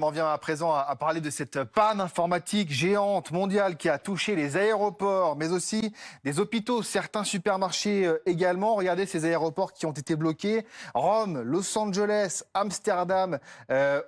On en vient à présent à parler de cette panne informatique géante mondiale qui a touché les aéroports, mais aussi des hôpitaux, certains supermarchés également. Regardez ces aéroports qui ont été bloqués. Rome, Los Angeles, Amsterdam,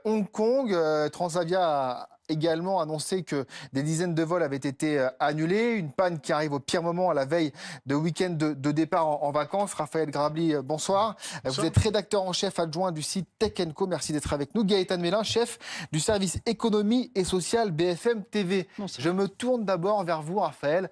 Hong Kong. Transavia a également annoncé que des dizaines de vols avaient été annulés. Une panne qui arrive au pire moment à la veille de week-end de départ en vacances. Raphaël Grabli, bonsoir. Vous êtes rédacteur en chef adjoint du site Tech & Co. Merci d'être avec nous. Gaëtan Mélin, chef du service économie et social BFM TV. Je me tourne d'abord vers vous, Raphaël.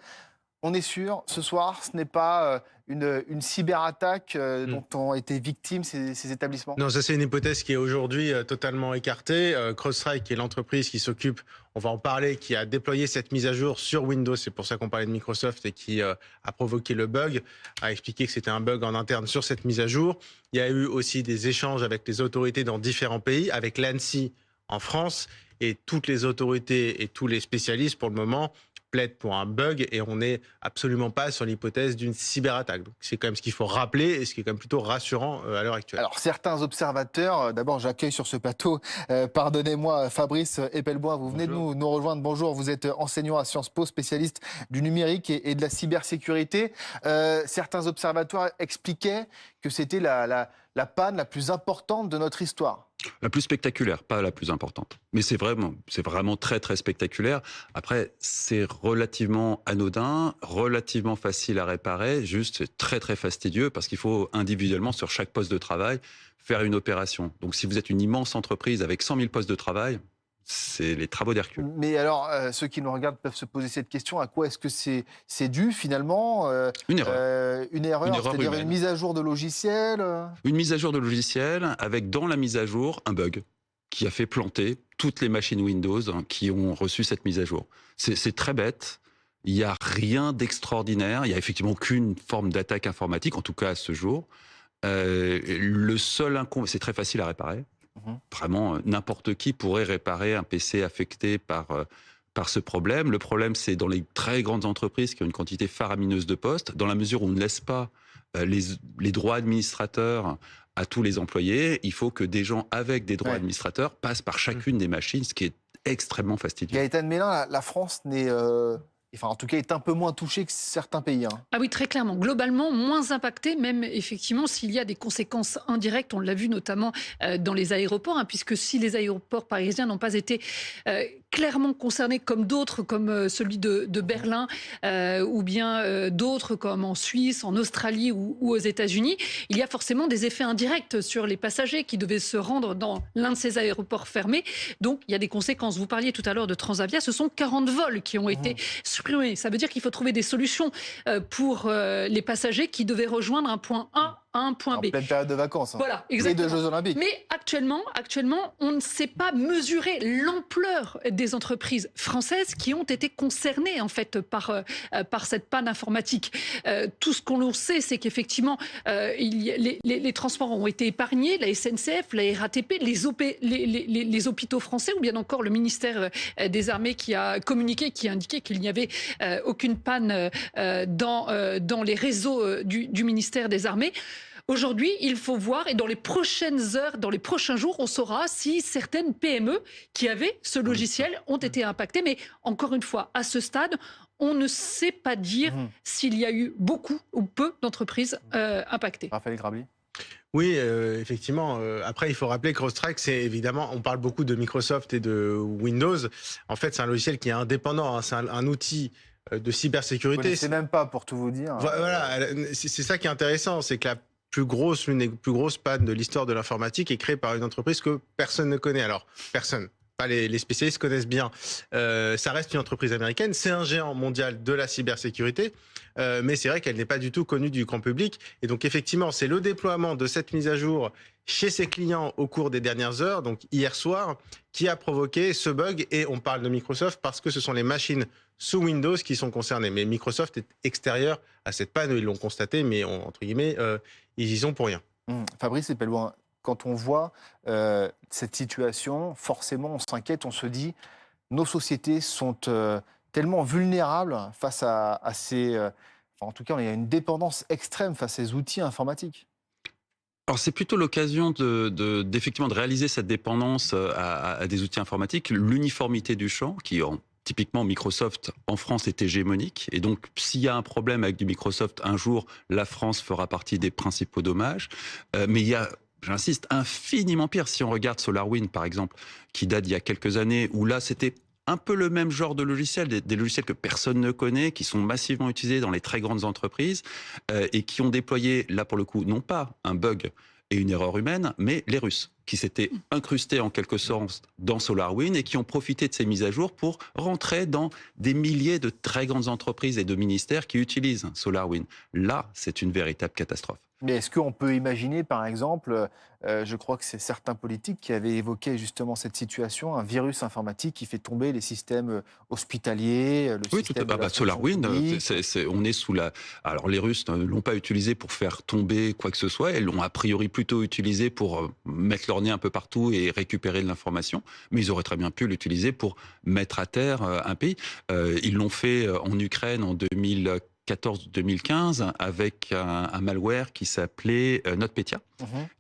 On est sûr, ce soir, ce n'est pas une cyberattaque dont ont été victimes ces établissements? Non, ça c'est une hypothèse qui est aujourd'hui totalement écartée. CrowdStrike, qui est l'entreprise qui s'occupe, on va en parler, qui a déployé cette mise à jour sur Windows, c'est pour ça qu'on parlait de Microsoft, et qui a provoqué le bug, a expliqué que c'était un bug en interne sur cette mise à jour. Il y a eu aussi des échanges avec les autorités dans différents pays, avec l'ANSSI en France, et toutes les autorités et tous les spécialistes pour le moment plaide pour un bug et on n'est absolument pas sur l'hypothèse d'une cyberattaque. Donc c'est quand même ce qu'il faut rappeler et ce qui est quand même plutôt rassurant à l'heure actuelle. Alors certains observateurs, d'abord j'accueille sur ce plateau, pardonnez-moi Fabrice Epelboin, vous venez de nous rejoindre, bonjour, vous êtes enseignant à Sciences Po, spécialiste du numérique et de la cybersécurité. Certains observateurs expliquaient que c'était la panne la plus importante de notre histoire. La plus spectaculaire, pas la plus importante. Mais c'est vraiment très très spectaculaire. Après, c'est relativement anodin, relativement facile à réparer, juste très très fastidieux parce qu'il faut individuellement sur chaque poste de travail faire une opération. Donc si vous êtes une immense entreprise avec 100 000 postes de travail, c'est les travaux d'Hercule. Mais alors, ceux qui nous regardent peuvent se poser cette question, à quoi est-ce que c'est dû finalement? Une erreur. Une erreur, c'est-à-dire humaine. une mise à jour de logiciel? Une mise à jour de logiciel avec dans la mise à jour un bug qui a fait planter toutes les machines Windows qui ont reçu cette mise à jour. C'est très bête. Il n'y a rien d'extraordinaire. Il n'y a effectivement aucune forme d'attaque informatique, en tout cas à ce jour. Le seul c'est très facile à réparer. Vraiment, n'importe qui pourrait réparer un PC affecté par ce problème. Le problème, c'est dans les très grandes entreprises qui ont une quantité faramineuse de postes, dans la mesure où on ne laisse pas les droits administrateurs à tous les employés, il faut que des gens avec des droits administrateurs passent par chacune des machines, ce qui est extrêmement fastidieux. Gaëtan Mélin, la France n'est... Enfin, en tout cas, est un peu moins touchée que certains pays. Ah oui, très clairement. Globalement, moins impacté, même effectivement s'il y a des conséquences indirectes. On l'a vu notamment dans les aéroports, puisque si les aéroports parisiens n'ont pas été clairement concernés comme d'autres, comme celui de Berlin, ou bien d'autres comme en Suisse, en Australie ou aux États-Unis, il y a forcément des effets indirects sur les passagers qui devaient se rendre dans l'un de ces aéroports fermés. Donc, il y a des conséquences. Vous parliez tout à l'heure de Transavia, ce sont 40 vols qui ont été supprimés. Ça veut dire qu'il faut trouver des solutions pour les passagers qui devaient rejoindre un point A à un point B. En pleine période de vacances. Voilà, exactement. Et de Jeux Olympiques. Mais actuellement, on ne sait pas mesurer l'ampleur des entreprises françaises qui ont été concernées en fait par cette panne informatique. Tout ce qu'on sait, c'est qu'effectivement, les transports ont été épargnés, la SNCF, la RATP, les hôpitaux français, ou bien encore le ministère des Armées qui a communiqué, qui a indiqué qu'il n'y avait aucune panne dans les réseaux du ministère des Armées. Aujourd'hui, il faut voir, et dans les prochaines heures, dans les prochains jours, on saura si certaines PME qui avaient ce logiciel ont été impactées. Mais encore une fois, à ce stade, on ne sait pas dire s'il y a eu beaucoup ou peu d'entreprises impactées. Raphaël Grabli. Oui, effectivement. Après, il faut rappeler que CrowdStrike, c'est évidemment, on parle beaucoup de Microsoft et de Windows. En fait, c'est un logiciel qui est indépendant. C'est un outil de cybersécurité. Je ne sais même pas, pour tout vous dire. Voilà, c'est ça qui est intéressant, c'est que l'une des plus grosses pannes de l'histoire de l'informatique est créée par une entreprise que personne ne connaît. Alors, personne. Pas les spécialistes connaissent bien. Ça reste une entreprise américaine. C'est un géant mondial de la cybersécurité. Mais c'est vrai qu'elle n'est pas du tout connue du grand public. Et donc, effectivement, c'est le déploiement de cette mise à jour chez ses clients au cours des dernières heures, donc hier soir, qui a provoqué ce bug. Et on parle de Microsoft parce que ce sont les machines sous Windows qui sont concernées. Mais Microsoft est extérieur à cette panne. Ils l'ont constaté, mais entre guillemets, ils y sont pour rien. Fabrice Epelboin, quand on voit cette situation, forcément, on s'inquiète, on se dit, nos sociétés sont tellement vulnérables face à ces... en tout cas, il y a une dépendance extrême face à ces outils informatiques. Alors c'est plutôt l'occasion d'effectivement de réaliser cette dépendance à des outils informatiques, l'uniformité du champ qui typiquement Microsoft en France est hégémonique et donc s'il y a un problème avec du Microsoft un jour, la France fera partie des principaux dommages. Mais il y a, j'insiste, infiniment pire. Si on regarde SolarWinds par exemple, qui date d'il y a quelques années, où là c'était un peu le même genre de logiciels, des logiciels que personne ne connaît, qui sont massivement utilisés dans les très grandes entreprises et qui ont déployé, là pour le coup, non pas un bug et une erreur humaine, mais les Russes, qui s'étaient incrustés en quelque sorte dans SolarWinds et qui ont profité de ces mises à jour pour rentrer dans des milliers de très grandes entreprises et de ministères qui utilisent SolarWinds. Là, c'est une véritable catastrophe. Mais est-ce qu'on peut imaginer, par exemple, je crois que c'est certains politiques qui avaient évoqué justement cette situation, un virus informatique qui fait tomber les systèmes hospitaliers, le Oui, système de la fonction SolarWinds, publique. on est sous la... Alors les Russes ne l'ont pas utilisé pour faire tomber quoi que ce soit, ils l'ont a priori plutôt utilisé pour mettre leur nez un peu partout et récupérer de l'information, mais ils auraient très bien pu l'utiliser pour mettre à terre un pays. Ils l'ont fait en Ukraine en 2014-2015 avec un malware qui s'appelait NotPetya,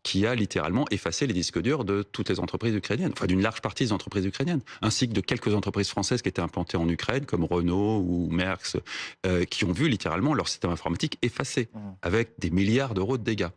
qui a littéralement effacé les disques durs de toutes les entreprises ukrainiennes, enfin d'une large partie des entreprises ukrainiennes, ainsi que de quelques entreprises françaises qui étaient implantées en Ukraine, comme Renault ou Merckx, qui ont vu littéralement leur système informatique effacé, avec des milliards d'euros de dégâts.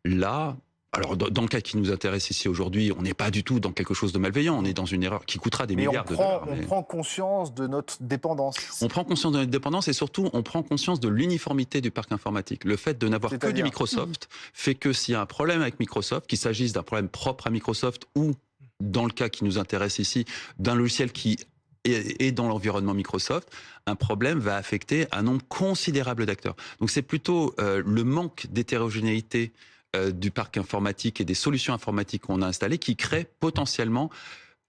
Là... Alors, dans le cas qui nous intéresse ici aujourd'hui, on n'est pas du tout dans quelque chose de malveillant, on est dans une erreur qui coûtera des milliards de dollars. On prend conscience de notre dépendance. On prend conscience de notre dépendance et surtout, on prend conscience de l'uniformité du parc informatique. Le fait de n'avoir que du Microsoft fait que s'il y a un problème avec Microsoft, qu'il s'agisse d'un problème propre à Microsoft ou, dans le cas qui nous intéresse ici, d'un logiciel qui est dans l'environnement Microsoft, un problème va affecter un nombre considérable d'acteurs. Donc c'est plutôt le manque d'hétérogénéité du parc informatique et des solutions informatiques qu'on a installées qui crée potentiellement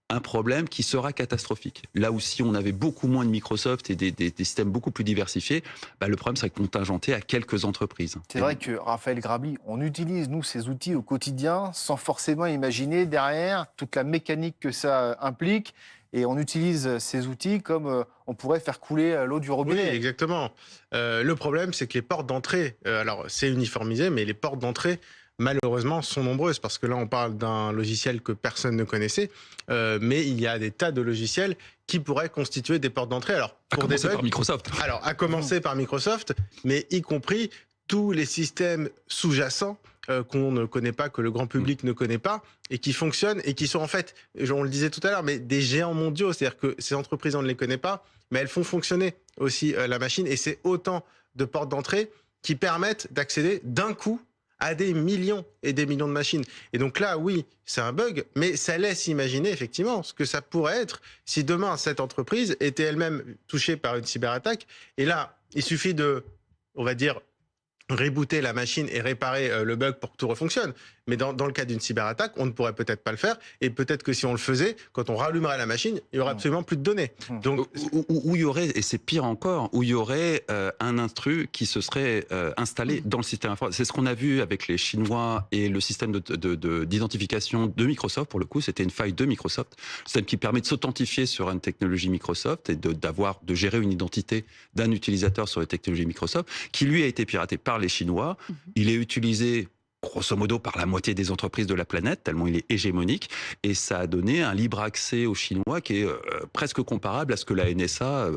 un problème qui sera catastrophique. Là où si on avait beaucoup moins de Microsoft et des systèmes beaucoup plus diversifiés, le problème serait contingenté à quelques entreprises. C'est vrai que, Raphaël Grabli, on utilise, nous, ces outils au quotidien sans forcément imaginer derrière toute la mécanique que ça implique. Et on utilise ces outils comme on pourrait faire couler l'eau du robinet. Oui, exactement. Le problème, c'est que les portes d'entrée, alors c'est uniformisé, mais les portes d'entrée, malheureusement, sont nombreuses. Parce que là, on parle d'un logiciel que personne ne connaissait, mais il y a des tas de logiciels qui pourraient constituer des portes d'entrée. Alors, à commencer par Microsoft. Alors, à commencer par Microsoft, mais y compris tous les systèmes sous-jacents qu'on ne connaît pas, que le grand public ne connaît pas, et qui fonctionnent, et qui sont en fait, on le disait tout à l'heure, mais des géants mondiaux. C'est-à-dire que ces entreprises, on ne les connaît pas, mais elles font fonctionner aussi la machine, et c'est autant de portes d'entrée qui permettent d'accéder d'un coup à des millions et des millions de machines. Et donc là, oui, c'est un bug, mais ça laisse imaginer effectivement ce que ça pourrait être si demain, cette entreprise était elle-même touchée par une cyberattaque. Et là, il suffit de, on va dire, rebooter la machine et réparer le bug pour que tout refonctionne. Mais dans le cas d'une cyberattaque, on ne pourrait peut-être pas le faire. Et peut-être que si on le faisait, quand on rallumerait la machine, il n'y aurait absolument plus de données. Donc, où il y aurait, et c'est pire encore, où il y aurait un intrus qui se serait installé dans le système informatique. C'est ce qu'on a vu avec les Chinois et le système d'identification de Microsoft. Pour le coup, c'était une faille de Microsoft. Le système qui permet de s'authentifier sur une technologie Microsoft et de gérer une identité d'un utilisateur sur les technologies Microsoft, qui lui a été piraté par les Chinois. Il est utilisé grosso modo par la moitié des entreprises de la planète, tellement il est hégémonique, et ça a donné un libre accès aux Chinois qui est presque comparable à ce que la NSA,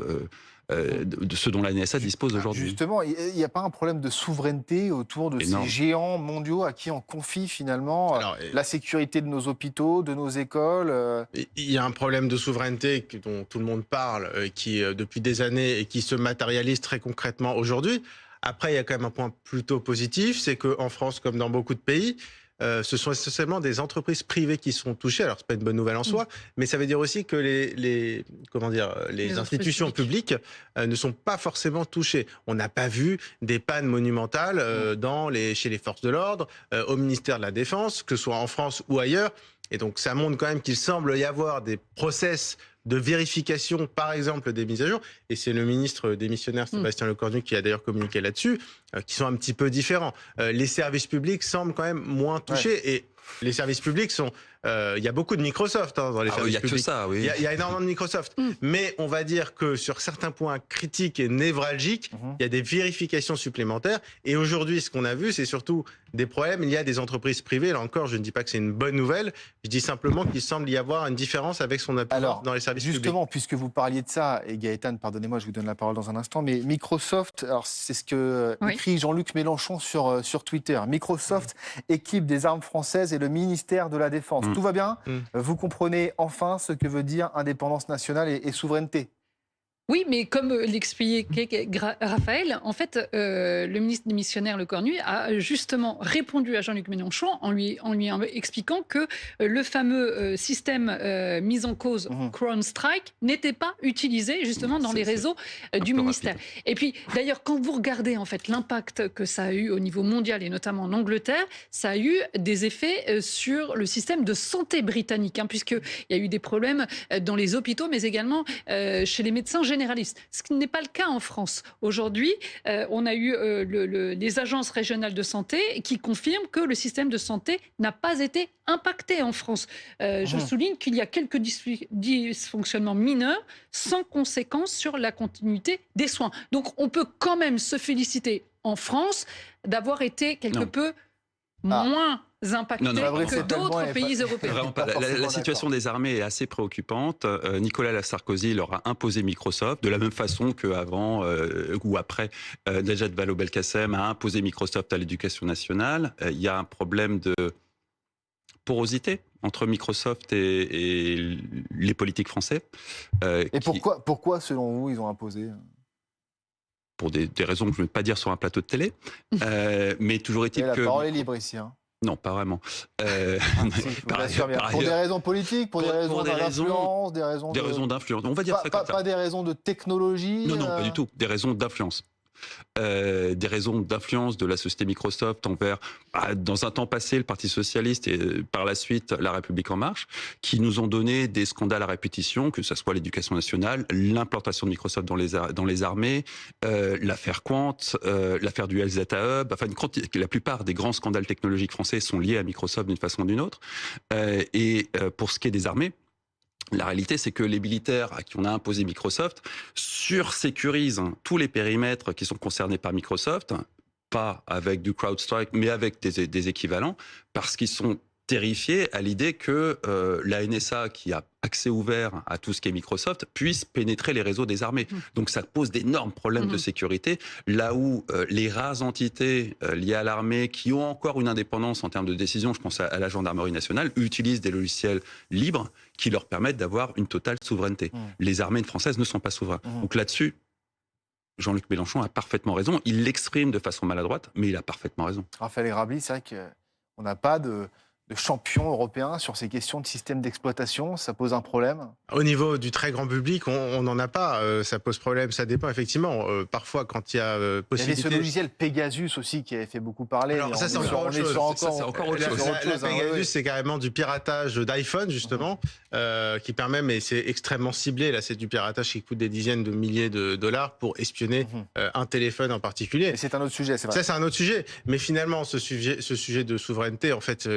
de ce dont la NSA dispose aujourd'hui. Justement, il n'y a pas un problème de souveraineté autour de ces géants mondiaux à qui on confie finalement la sécurité de nos hôpitaux, de nos écoles Il y a un problème de souveraineté dont tout le monde parle, qui depuis des années et qui se matérialise très concrètement aujourd'hui. Après, il y a quand même un point plutôt positif, c'est qu'en France, comme dans beaucoup de pays, ce sont essentiellement des entreprises privées qui sont touchées. Alors, c'est pas une bonne nouvelle en soi, mais ça veut dire aussi que les institutions publiques ne sont pas forcément touchées. On n'a pas vu des pannes monumentales chez les forces de l'ordre, au ministère de la Défense, que ce soit en France ou ailleurs. Et donc, ça montre quand même qu'il semble y avoir des process de vérification, par exemple, des mises à jour. Et c'est le ministre démissionnaire, Sébastien Lecornu, qui a d'ailleurs communiqué là-dessus, qui sont un petit peu différents. Les services publics semblent quand même moins touchés. Et les services publics sont... Il y a beaucoup de Microsoft dans les services Il y a publics. que ça, oui. Il y a énormément de Microsoft. Mais on va dire que sur certains points critiques et névralgiques, il y a des vérifications supplémentaires. Et aujourd'hui, ce qu'on a vu, c'est surtout des problèmes. Il y a des entreprises privées. Là encore, je ne dis pas que c'est une bonne nouvelle. Je dis simplement qu'il semble y avoir une différence avec son appui dans les services publics. Justement, puisque vous parliez de ça, et Gaëtan, pardonnez-moi, je vous donne la parole dans un instant, mais Microsoft, alors c'est ce que écrit Jean-Luc Mélenchon sur Twitter. Microsoft équipe des armes françaises et le ministère de la Défense. Tout va bien. Vous comprenez enfin ce que veut dire indépendance nationale et souveraineté. Oui, mais comme l'expliquait Raphaël, en fait, le ministre démissionnaire Le Cornu a justement répondu à Jean-Luc Mélenchon en lui expliquant que le fameux système mis en cause, CrowdStrike, n'était pas utilisé justement dans les réseaux du ministère. Rapide. Et puis, d'ailleurs, quand vous regardez en fait l'impact que ça a eu au niveau mondial et notamment en Angleterre, ça a eu des effets sur le système de santé britannique, puisqu'il y a eu des problèmes dans les hôpitaux, mais également chez les médecins généralistes. Ce qui n'est pas le cas en France. Aujourd'hui, on a eu les agences régionales de santé qui confirment que le système de santé n'a pas été impacté en France. Je souligne qu'il y a quelques dysfonctionnements mineurs sans conséquence sur la continuité des soins. Donc on peut quand même se féliciter en France d'avoir été quelque peu moins impacté que d'autres pays européens. Vraiment pas. La situation des armées est assez préoccupante. Nicolas Sarkozy leur a imposé Microsoft, de la même façon qu'avant ou après Najat Vallaud-Belkacem a imposé Microsoft à l'éducation nationale. Il y a un problème de porosité entre Microsoft et les politiques français. Et pourquoi, selon vous, ils ont imposé ? Pour des raisons que je ne vais pas dire sur un plateau de télé. Mais toujours est-il que... La parole est libre ici. Non, pas vraiment. Pour des raisons politiques, pour des raisons d'influence, des raisons d'influence. On va dire ça comme ça. Pas des raisons de technologie. Non, pas du tout. Des raisons d'influence. Des raisons d'influence de la société Microsoft envers, dans un temps passé, le Parti socialiste et par la suite la République en marche, qui nous ont donné des scandales à répétition, que ce soit l'éducation nationale, l'implantation de Microsoft dans les armées, l'affaire Quant, l'affaire du Health Data Hub, enfin la plupart des grands scandales technologiques français sont liés à Microsoft d'une façon ou d'une autre. Pour ce qui est des armées, la réalité, c'est que les militaires à qui on a imposé Microsoft sursécurisent tous les périmètres qui sont concernés par Microsoft, pas avec du CrowdStrike, mais avec des équivalents, parce qu'ils sont terrifiés à l'idée que la NSA, qui a accès ouvert à tout ce qui est Microsoft, puisse pénétrer les réseaux des armées. Donc ça pose d'énormes problèmes de sécurité, là où les rares entités liées à l'armée, qui ont encore une indépendance en termes de décision, je pense à la gendarmerie nationale, utilisent des logiciels libres qui leur permettent d'avoir une totale souveraineté. Les armées françaises ne sont pas souveraines. Donc là-dessus, Jean-Luc Mélenchon a parfaitement raison. Il l'exprime de façon maladroite, mais il a parfaitement raison. Raphaël Grabli, c'est vrai qu'on n'a pas de champion européen sur ces questions de système d'exploitation, ça pose un problème? Au niveau du très grand public, on n'en a pas. Ça pose problème, ça dépend effectivement. Parfois, quand il y a possibilité... Il y avait ce logiciel Pegasus aussi qui avait fait beaucoup parler. Alors ça, c'est encore autre chose. La Pegasus, c'est carrément du piratage d'iPhone, justement, qui permet, mais c'est extrêmement ciblé. Là, c'est du piratage qui coûte des dizaines de milliers de dollars pour espionner un téléphone en particulier. Mais c'est un autre sujet, c'est vrai. Ça, c'est un autre sujet. Mais finalement, ce sujet de souveraineté, en fait,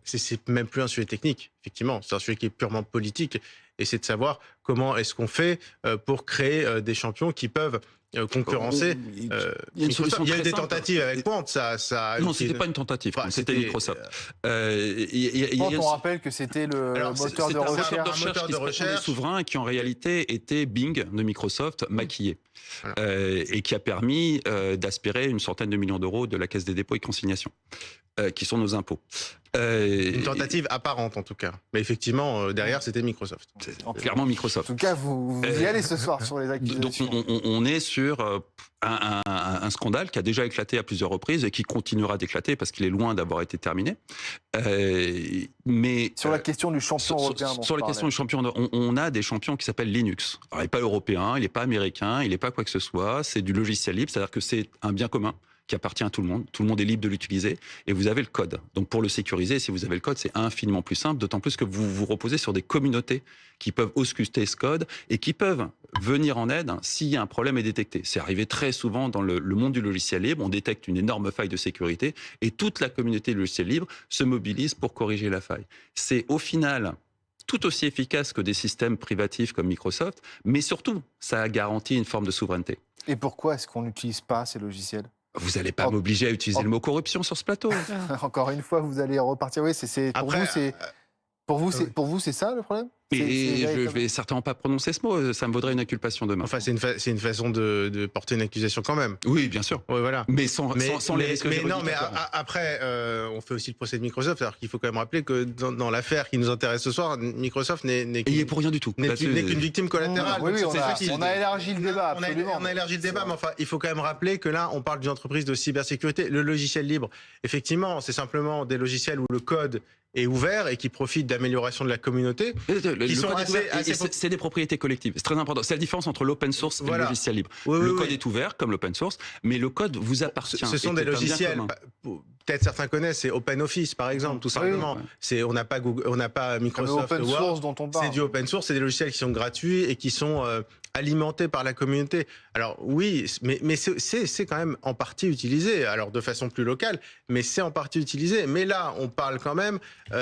c'est même plus un sujet technique, effectivement. C'est un sujet qui est purement politique. Et c'est de savoir comment est-ce qu'on fait pour créer des champions qui peuvent concurrencer. Il y a une solution. Il y a eu des tentatives avec Quant. Non, c'était pas une tentative. C'était Microsoft. On rappelle que c'était le moteur de recherche. Un moteur de recherche souverain et qui en réalité était Bing de Microsoft maquillé. Et qui a permis d'aspirer une centaine de millions d'euros de la Caisse des dépôts et consignations, qui sont nos impôts. Une tentative apparente en tout cas. Mais effectivement, derrière, c'était Microsoft. Clairement Microsoft. En tout cas, vous y allez ce soir sur les accusations. Donc on est sur un scandale qui a déjà éclaté à plusieurs reprises et qui continuera d'éclater parce qu'il est loin d'avoir été terminé. Mais sur la question du champion européen. Sur la question du champion, on a des champions qui s'appellent Linux. Alors, il n'est pas européen, il n'est pas américain, il n'est pas quoi que ce soit. C'est du logiciel libre, c'est-à-dire que c'est un bien commun qui appartient à tout le monde est libre de l'utiliser, et vous avez le code. Donc pour le sécuriser, si vous avez le code, c'est infiniment plus simple, d'autant plus que vous vous reposez sur des communautés qui peuvent ausculter ce code et qui peuvent venir en aide s'il y a un problème est détecté. C'est arrivé très souvent dans le monde du logiciel libre, on détecte une énorme faille de sécurité et toute la communauté du logiciel libre se mobilise pour corriger la faille. C'est au final tout aussi efficace que des systèmes privatifs comme Microsoft, mais surtout, ça garantit une forme de souveraineté. Et pourquoi est-ce qu'on n'utilise pas ces logiciels? Vous n'allez pas m'obliger à utiliser le mot corruption sur ce plateau. Encore une fois, vous allez repartir. Oui, pour vous, c'est ça le problème? Et je ne vais certainement pas prononcer ce mot, ça me vaudrait une inculpation demain. Enfin, c'est une façon de porter une accusation quand même. Oui, bien sûr. Oui, voilà. Mais sans les risques juridiques. Non, mais après, on fait aussi le procès de Microsoft, alors qu'il faut quand même rappeler que dans l'affaire qui nous intéresse ce soir, Microsoft n'est il est pour rien du tout. N'est qu'une victime collatérale. Oui, on a élargi le débat, absolument. On a élargi le débat, mais enfin, il faut quand même rappeler que là, on parle d'une entreprise de cybersécurité. Le logiciel libre, effectivement, c'est simplement des logiciels où le code est ouvert et qui profitent d'amélioration de la communauté. C'est des propriétés collectives. C'est très important. C'est la différence entre l'open source et le logiciel libre. Le code est ouvert, comme l'open source, mais le code vous appartient. Ce sont des logiciels, peut-être certains connaissent, c'est OpenOffice, par exemple, tout simplement. On n'a pas Google, on n'a pas Microsoft Open source dont on parle. C'est du open source, c'est des logiciels qui sont gratuits et qui sont alimentés par la communauté. Alors oui, mais c'est quand même en partie utilisé, alors de façon plus locale, mais c'est en partie utilisé. Mais là, on parle quand même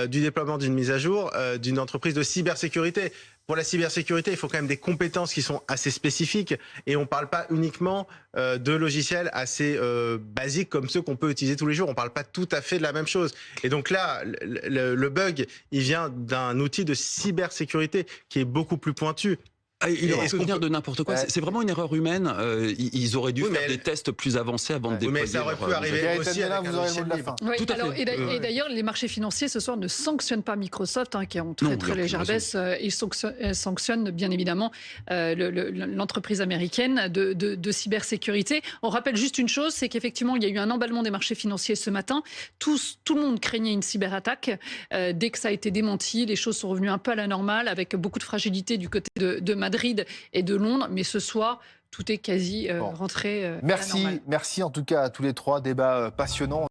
du déploiement d'une mise à jour d'une entreprise de cybersécurité. Pour la cybersécurité, il faut quand même des compétences qui sont assez spécifiques et on ne parle pas uniquement de logiciels assez basiques comme ceux qu'on peut utiliser tous les jours. On ne parle pas tout à fait de la même chose. Et donc là, le bug, il vient d'un outil de cybersécurité qui est beaucoup plus pointu. Il aurait pu venir de n'importe quoi. C'est vraiment une erreur humaine. Ils auraient dû faire des tests plus avancés avant de déployer. Mais ça aurait pu arriver aussi avec un logiciel libre. Oui, et d'ailleurs, les marchés financiers ce soir ne sanctionnent pas Microsoft, qui est en très légère baisse. Ils sanctionnent bien évidemment l'entreprise américaine de cybersécurité. On rappelle juste une chose, c'est qu'effectivement, il y a eu un emballement des marchés financiers ce matin. Tout le monde craignait une cyberattaque. Dès que ça a été démenti, les choses sont revenues un peu à la normale, avec beaucoup de fragilité du côté de Madrid et de Londres, mais ce soir, tout est quasi rentré à la normale. Merci en tout cas à tous les trois, débat passionnant.